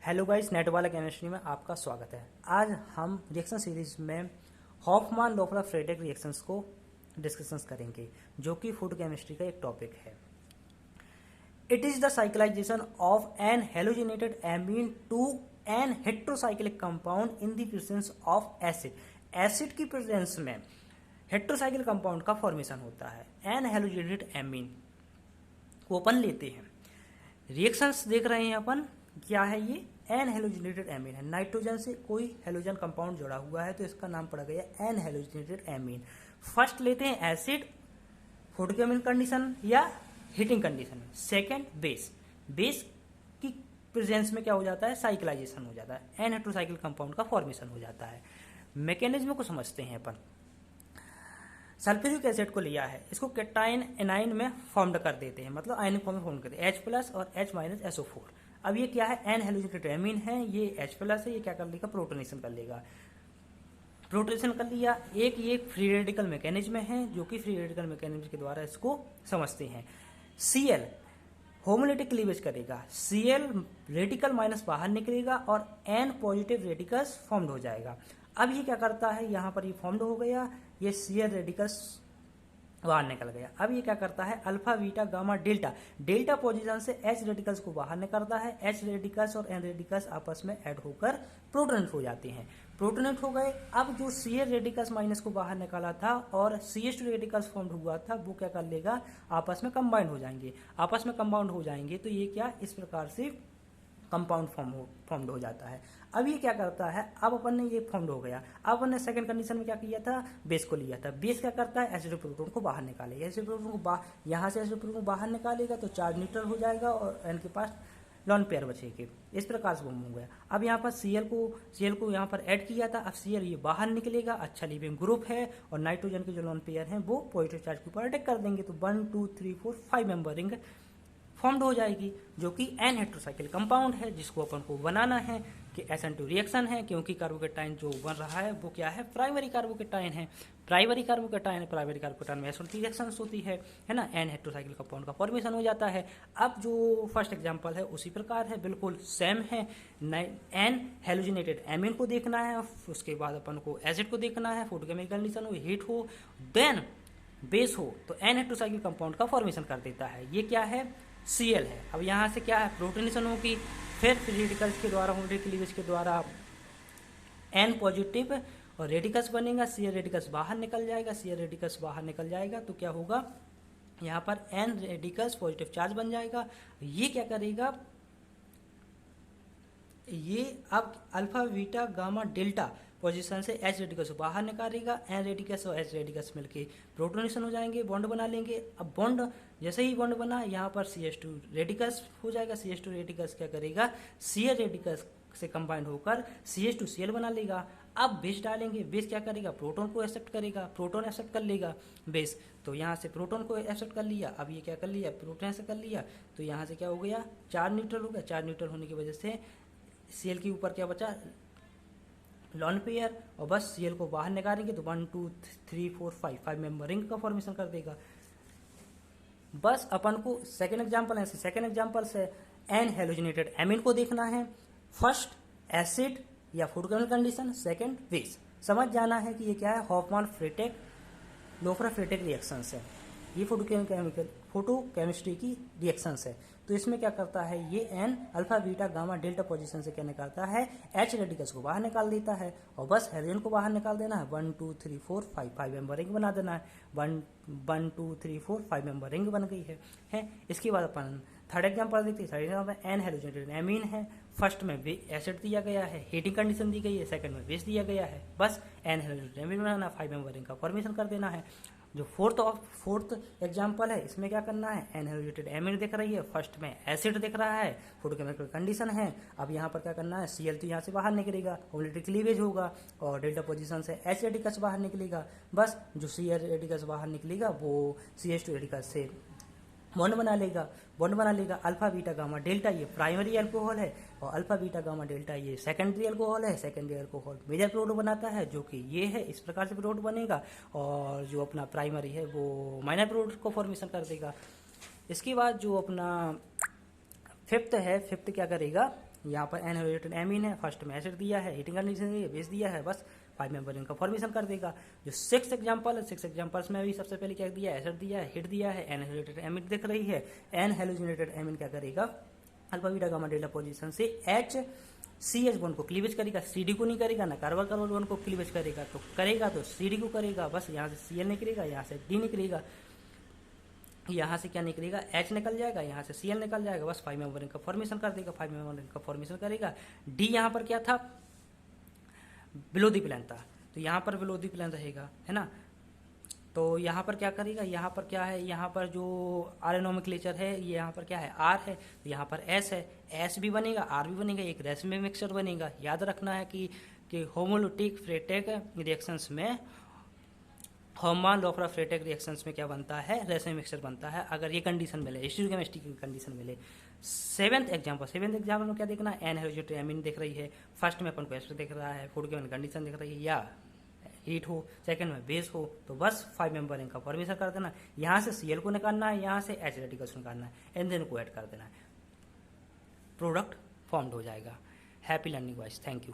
Hello guys, net वाला chemistry में आपका स्वागत है। आज हम रिएक्शन सीरीज में हॉफमान लोफरा फ्रेडेक रिएक्शंस को डिस्कशंस करेंगे, जो कि फूड केमिस्ट्री का एक टॉपिक है। It is the cyclization of an halogenated amine to an heterocyclic compound in the presence of acid. Acid की प्रेजेंस में हेट्रोसाइक्लिक कंपाउंड का फॉर्मेशन होता है। एन हेलोजिनेटेड एमीन को अपन लेते हैं। रिएक्शंस देख रहे हैं अपन, क्या है ये? एन हेलोजिनेटेड एमीन है। नाइट्रोजन से कोई हेलोजन कंपाउंड जुड़ा हुआ है तो इसका नाम पड़ गया एन हेलोजिनेटेड एमीन। फर्स्ट लेते हैं एसिड फोटोकेमिकल कंडीशन या हीटिंग कंडीशन में। Second base. बेस की प्रेजेंस में क्या हो जाता है? साइक्लाइजेशन हो जाता है, एन हेट्रोसाइक्लिक कंपाउंड का फॉर्मेशन हो जाता है। मैकेनिज्म को समझते हैं अपन। सल्फ्यूरिक एसिड को लिया है, इसको कैटाइन एनाइन में फॉर्म कर देते हैं, मतलब आयनिक फॉर्म में फॉर्म करते हैं, H+ और H- SO4। अब ये क्या है? एन हेलोजिनेटेड एमीन है, ये H+ है, ये क्या कर लेगा? प्रोटोनेशन कर लेगा। प्रोटोनेशन कर लिया। एक ये फ्री रेडिकल मैकेनिज्म है, जो कि फ्री रेडिकल मैकेनिज्म के द्वारा इसको समझते हैं। Cl होमोलिटिक क्लीवेज करेगा, Cl रेडिकल माइनस बाहर निकलेगा और N पॉजिटिव रेडिकल्स फॉर्म्ड हो जाएगा। अब ये क्या करता है? यहाँ पर ये फॉर्म्ड हो गया, ये Cl रेडिकल्स बाहर निकल गया। अब ये क्या करता है? Alpha beta gamma delta, delta position से H रेडिकल्स को बाहर निकालता है। H रेडिकल्स और N रेडिकल्स आपस में ऐड होकर प्रोटोनेट हो जाते हैं। प्रोटोनेट हो गए। अब जो Cl रेडिकल्स माइनस को बाहर निकाला था और CH2 रेडिकल्स फॉर्म हुआ था, वो क्या कर लेगा? आपस में कंबाइंड हो जाएंगे। आपस में कंबाउंड हो जाएंगे तो ये क्या इस प्रकार से कंपाउंड फॉर्म्ड हो जाता है। अब ये क्या करता है? अब अपन ने ये फॉर्म्ड हो गया। अब अपन ने सेकंड कंडीशन में क्या किया था? बेस को लिया था। बेस क्या करता है? एसिड प्रोटोन को बाहर निकालेगा। एसिड प्रोटोन को यहाँ से एसिड प्रोटोन को बाहर निकालेगा तो चार्ज न्यूट्रल हो जाएगा और एन के पास लॉन पेयर बचेगी। इस प्रकार से फॉर्म हो गया। अब यहाँ पर Cl को यहाँ पर ऐड किया था। अब Cl ये बाहर निकलेगा, अच्छा लिविंग ग्रुप है और नाइट्रोजन के जो लॉन पेयर हैं वो पॉजिटिव चार्ज के ऊपर अटैक कर देंगे तो 1 2 3 4 5 मेंबर रिंग फॉर्म्ड हो जाएगी, जो कि एन हेट्रोसाइक्लिक कंपाउंड है, जिसको अपन को बनाना है कि SN2 रिएक्शन है, क्योंकि कार्बोकेटाइन जो बन रहा है वो क्या है? प्राइमरी कार्बोकेटाइन है। प्राइमरी कार्बोकेटाइन में SN2 रिएक्शन होती है ना। एन हेट्रोसाइक्लिक कंपाउंड का फॉर्मेशन हो जाता है। अब जो फर्स्ट एग्जांपल है उसी प्रकार है, बिल्कुल सेम है। एन हेलोजिनेटेड एमीन को देखना है, उसके बाद अपन को एसिड को देखना है, फोटोकेमिकल कंडीशन हो, हीट हो, देन बेस हो, तो एन हेट्रोसाइक्लिक कंपाउंड का फॉर्मेशन कर देता है। ये क्या है? Cl है। अब यहाँ से क्या है? प्रोटोनेशन होगी, फिर रेडिकल्स के द्वारा होमोलिटिक क्लीवेज के द्वारा N पॉजिटिव और रेडिकल्स बनेगा। Cl रेडिकल्स बाहर निकल जाएगा। Cl रेडिकल्स बाहर निकल जाएगा तो क्या होगा? यहाँ पर N रेडिकल्स पॉजिटिव चार्ज बन जाएगा। ये क्या करेगा? ये अब alpha beta gamma delta position से H रेडिकल्स को बाहर निकालेगा। N रेडिकल्स और H रेडिकल्स मिलके प्रोटोनेशन हो जाएंगे, बॉन्ड बना लेंगे। अब बॉन्ड जैसे ही बॉन्ड बना, यहाँ पर CH2 रेडिकल्स हो जाएगा। CH2 रेडिकल्स क्या करेगा? Cl रेडिकल्स से कंबाइंड होकर CH2Cl बना लेगा। अब बेस डालेंगे। बेस क्या करेगा? प्रोटोन को एक्सेप्ट करेगा, प्रोटोन एक्सेप्ट कर लेगा बेस। तो यहाँ से प्रोटोन को एक्सेप्ट कर लिया। अब ये क्या कर लिया? प्रोटोन एक्सेप्ट कर लिया तो यहाँ से क्या हो गया? चार्ज न्यूट्रल हो गया। चार्ज न्यूट्रल होने की वजह से Cl के ऊपर क्या बचा? लॉन पेयर, और बस Cl को बाहर निकालेंगे तो 1 2 3 4 5 मेंबर रिंग का फॉर्मेशन कर देगा। बस अपन को सेकेंड एग्जाम्पल है, सेकेंड एग्जाम्पल से एन हेलोजिनेटेड एमीन को देखना है। फर्स्ट एसिड या फोटोकेमिकल कंडीशन, सेकेंड बेस। समझ जाना है कि ये क्या है? हॉफमान फ्रेटेक लोफरा फ्रेटेक रिएक्शंस है। ये फोटोकेमिस्ट्री की रिएक्शंस है। तो इसमें क्या करता है? ये an alpha beta gamma delta position से क्या निकालता है? H रेडिकल्स को बाहर निकाल देता है और बस हेलोजन को बाहर निकाल देना है। 1 2 3 4 5 मेंबर रिंग बना देना है। 1 2 3 4 5 मेंबर रिंग बन गई है। इसके बाद अपन थर्ड एग्जाम्पल देखते हैं। Third example an halogenated amine है। फर्स्ट में एसिड दिया गया है, हीटिंग कंडीशन दी गई है, सेकंड में बेस दिया गया है। बस एन हेलोजिनेटेड एमीन बनाना, 5 मेंबर रिंग का फॉर्मेशन कर देना है। जो फोर्थ एग्जाम्पल है, इसमें क्या करना है? एन हेलोजिनेटेड एमीन दिख रही है, फर्स्ट में एसिड दिख रहा है, फोटोकेमिकल कंडीशन है। अब यहाँ पर क्या करना है? Cl तो यहाँ से बाहर निकलेगा, होमोलिटिक क्लीवेज होगा और डेल्टा पोजीशन से H रेडिकल्स बाहर निकलेगा। बस जो Cl रेडिकल्स बाहर निकलेगा वो CH2 रेडिकल्स से बॉन्ड बना लेगा। अल्फा बीटा गामा डेल्टा ये प्राइमरी अल्कोहल है और अल्फा बीटा गामा डेल्टा ये सेकेंडरी अल्कोहल है। सेकेंडरी अल्कोहल मेजर प्रोडक्ट बनाता है, जो कि ये है। इस प्रकार से प्रोडक्ट बनेगा और जो अपना प्राइमरी है वो माइनर प्रोडक्ट को फॉर्मेशन कर देगा। इसके बाद जो अपना फिफ्थ क्या करेगा, यहाँ पर एन हेलोजेनेटेड एमीन है, फर्स्ट में एसिड दिया है, हीटिंग कंडीशन दी है, बेस दिया है, बस 5 मेंबर रिंग का फॉर्मेशन कर देगा। जो 6 एग्जांपल है, 6 एग्जांपल्स में भी सबसे पहले क्या दिया है, एसिड दिया है, हिट दिया है, एन हेलोजेनेटेड एमीन दिख रही है। एन हेलोजेनेटेड एमीन क्या करेगा, alpha beta gamma delta position से HCH बॉन्ड को क्लीवेज करेगा, CD को नहीं करेगा, ना कार्बन कार्बन बॉन्ड को क्लीवेज करेगा, तो CD को करेगा, बस यहाँ से Cl निकलेगा, यहाँ से D निकलेगा, यहाँ से क्या निकलेगा, H निकल जाएगा, यहाँ से Cl निकल जाएगा, बस 5 मेंबर रिंग का फॉर्मेशन कर देगा, 5 मेंबर रिंग का फॉर्मेशन करेगा। D यहाँ पर क्या था, बिलो द प्लेन था, तो यहाँ पर बिलो द प्लेन रहेगा, है ना। तो यहाँ पर क्या करेगा, यहाँ पर क्या है, यहाँ पर जो आर नोमेनक्लेचर है, ये यहाँ पर क्या है, आर है, तो यहाँ पर एस है, एस भी बनेगा, आर भी बनेगा, एक रेसिमे मिक्सचर बनेगा। याद रखना है कि होमोलिटिक फ्रेटेक रिएक्शंस में, हॉफमान लोफ्रा फ्रेटेक रिएक्शंस में क्या बनता है, रेसिमे मिक्सचर बनता है, अगर ये कंडीशन मिले, स्टीरियोकेमिस्ट्री की कंडीशन मिले। सेवेंथ एग्जाम्पल में क्या देखना है, एन हेलोजेनेटेड एमीन दिख रही है, फर्स्ट में अपन को एसिड दिख रहा है, फूड केमिकल कंडीशन दिख रही है, या हीट हो, सेकंड में बेस हो, तो बस 5 मेंबर रिंग का फॉर्मेशन कर देना। यहाँ से Cl को निकालना है, यहाँ से H रेडिकल्स निकालना है, एंड देन को ऐड कर देना है, प्रोडक्ट फॉर्म्ड हो जाएगा। Happy learning wise, thank you.